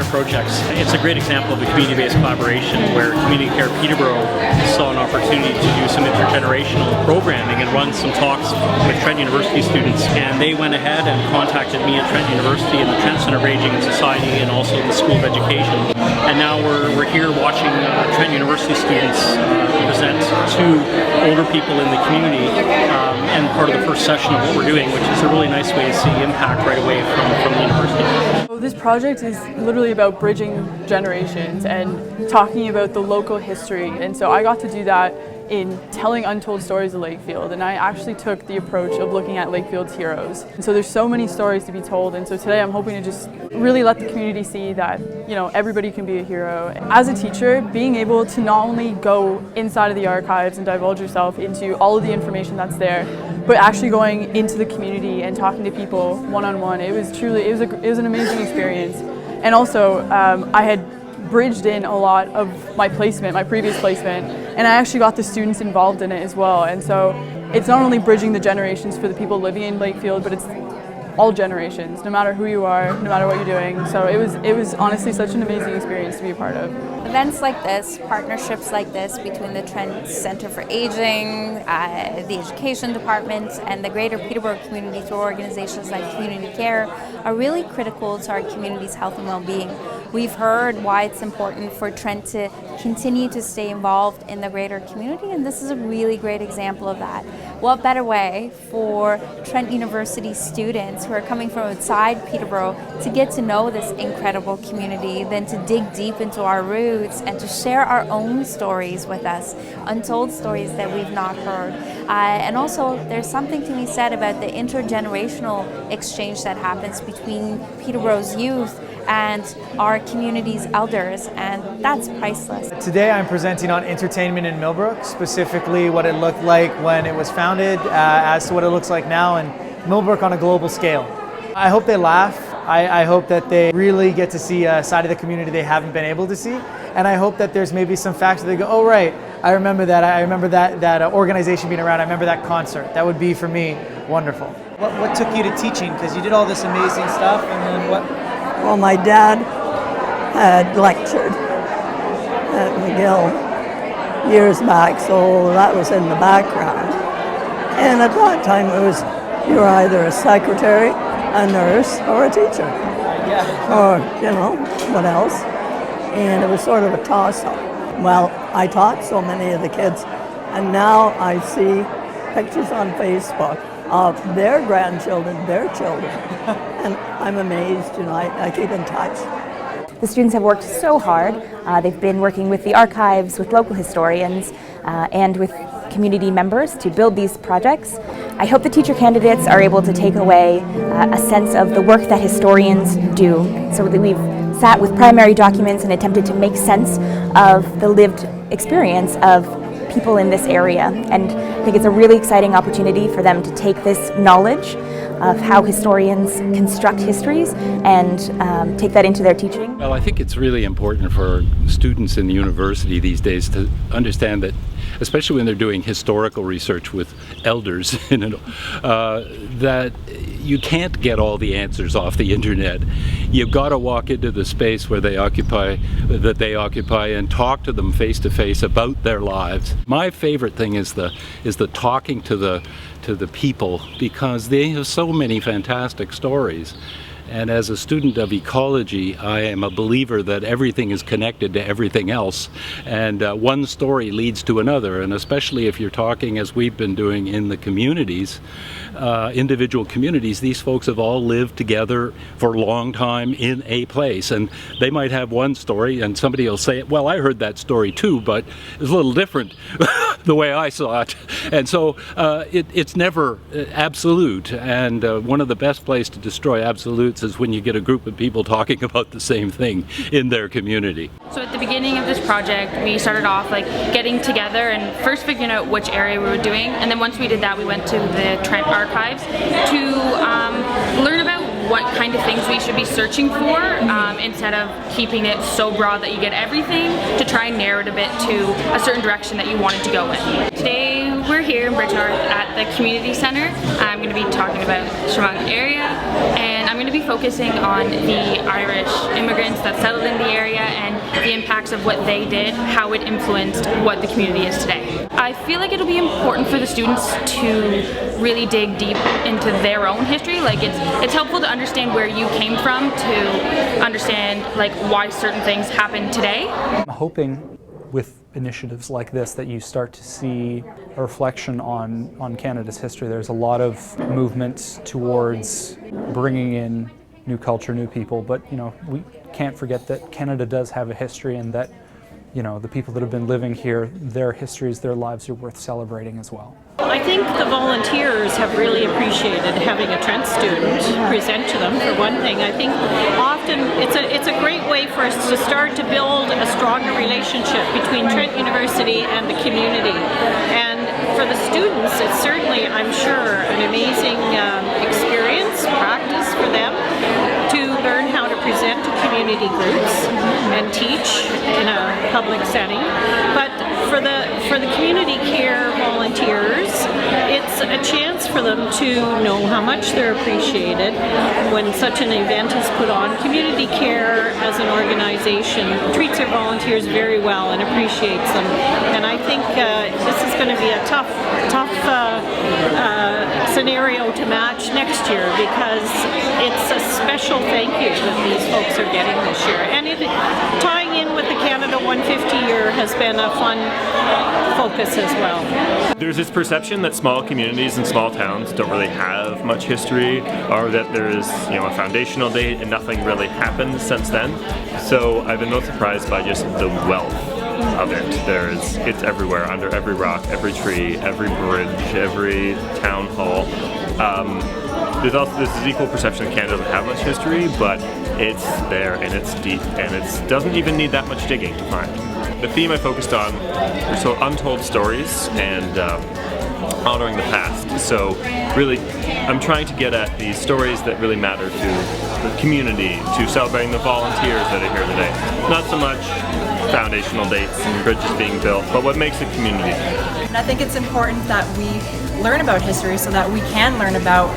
projects. It's a great example of a community-based collaboration where Community Care Peterborough saw an opportunity to do some intergenerational programming and run some talks with Trent University students. And they went ahead and contacted me at Trent University and the Trent Centre of Aging and Society and also the School of Education. And now we're here watching Trent University students present to older people in the community and part of the first session of what we're doing, which is a really nice way to see impact right away from the university. So this project is literally about bridging generations and talking about the local history, and so I got to do that in telling untold stories of Lakefield, and I actually took the approach of looking at Lakefield's heroes. And so there's so many stories to be told, and so today I'm hoping to just really let the community see that, you know, everybody can be a hero. As a teacher, being able to not only go inside of the archives and divulge yourself into all of the information that's there, but actually going into the community and talking to people one-on-one, it was an amazing experience. And also, I had bridged in a lot of my previous placement, and I actually got the students involved in it as well. And so it's not only bridging the generations for the people living in Lakefield, but it's all generations, no matter who you are, no matter what you're doing. So it was honestly such an amazing experience to be a part of. Events like this, partnerships like this between the Trent Centre for Aging, the Education Department, and the greater Peterborough community through organizations like Community Care are really critical to our community's health and well-being. We've heard why it's important for Trent to continue to stay involved in the greater community, and this is a really great example of that. What better way for Trent University students who are coming from outside Peterborough to get to know this incredible community than to dig deep into our roots and to share our own stories with us, untold stories that we've not heard. And also, there's something to be said about the intergenerational exchange that happens between Peterborough's youth and our community's elders, and that's priceless. Today I'm presenting on entertainment in Millbrook, specifically what it looked like when it was founded as to what it looks like now in Millbrook on a global scale. I hope they laugh. I hope that they really get to see a side of the community they haven't been able to see, and I hope that there's maybe some facts that they go, oh right, I remember that. I remember that organization being around. I remember that concert. That would be for me wonderful. What took you to teaching? Because you did all this amazing stuff, and then what? Well, my dad had lectured at McGill years back, so that was in the background. And at that time, you were either a secretary, a nurse, or a teacher, or, you know, what else? And it was sort of a toss-up. Well, I taught so many of the kids, and now I see pictures on Facebook of their grandchildren, their children, and I'm amazed, you know, I keep in touch. The students have worked so hard. They've been working with the archives, with local historians, and with community members to build these projects. I hope the teacher candidates are able to take away a sense of the work that historians do, so that we've sat with primary documents and attempted to make sense of the lived experience of people in this area, and I think it's a really exciting opportunity for them to take this knowledge of how historians construct histories and take that into their teaching. Well, I think it's really important for students in the university these days to understand that, especially when they're doing historical research with elders, that you can't get all the answers off the internet. You've got to walk into the space where they occupy, and talk to them face to face about their lives. My favorite thing is the talking to the people, because they have so many fantastic stories. And as a student of ecology, I am a believer that everything is connected to everything else, and one story leads to another. And especially if you're talking, as we've been doing in the communities, individual communities, these folks have all lived together for a long time in a place, and they might have one story and somebody will say, well, I heard that story too, but it's a little different the way I saw it. And so it's never absolute, and one of the best places to destroy absolutes is when you get a group of people talking about the same thing in their community. So at the beginning of this project, we started off like getting together and first figuring out which area we were doing, and then once we did that, we went to the Trent archives to learn about what kind of things we should be searching for instead of keeping it so broad that you get everything, to try and narrow it a bit to a certain direction that you wanted to go in. Today we're here in Bridgenorth at the Community Centre. I'm going to be talking about Chemung area, and I'm going to be focusing on the Irish immigrants that settled in the area and the impacts of what they did, how it influenced what the community is today. I feel like it'll be important for the students to really dig deep into their own history. Like it's helpful to understand where you came from, to understand like why certain things happen today. I'm hoping with initiatives like this that you start to see a reflection on Canada's history. There's a lot of movement towards bringing in new culture, new people, but we can't forget that Canada does have a history, and that the people that have been living here, their histories, their lives are worth celebrating as well. I think the volunteers have really appreciated having a Trent student present to them, for one thing. I think often it's a great way for us to start to build a stronger relationship between Trent University and the community. And for the students, it's certainly, I'm sure, an amazing experience, practice for them to learn how to present to community groups and teach in a public setting. But for the community care volunteers, it's a chance for them to know how much they're appreciated when such an event is put on. Community care as an organization treats their volunteers very well and appreciates them. And I think this is going to be a tough scenario to match next year, because it's a special thank you that these folks are getting this year. And tying in with the Canada 150 year has been a fun focus as well. There's this perception that small communities and small towns don't really have much history, or that there is a foundational date and nothing really happened since then. So I've been most surprised by just the wealth of it. It's everywhere, under every rock, every tree, every bridge, every town hall. There's also this equal perception that Canada doesn't have much history, but it's there and it's deep, and it doesn't even need that much digging to find. The theme I focused on were untold stories and honoring the past. So really, I'm trying to get at the stories that really matter to the community, to celebrating the volunteers that are here today. Not so much foundational dates and bridges being built, but what makes a community. And I think it's important that we learn about history so that we can learn about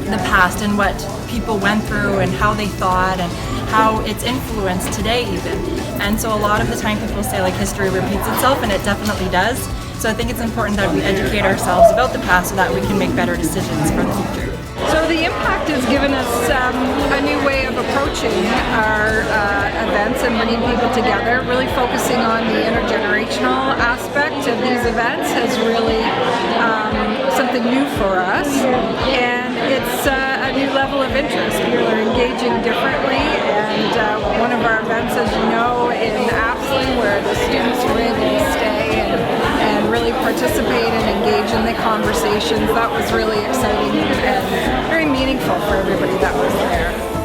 the past and what people went through and how they thought and how it's influenced today even. And so a lot of the time people say like history repeats itself, and it definitely does. So I think it's important that we educate ourselves about the past so that we can make better decisions for the future. So the impact has given us a new way of approaching our events and bringing people together. Really focusing on the intergenerational aspect of these events has really something new for us, and it's a new level of interest. People are engaging differently, and one of our events, as you know, in Apsley, where the students were able to stay and really participate and engage in the conversations, that was really exciting and very meaningful for everybody that was there.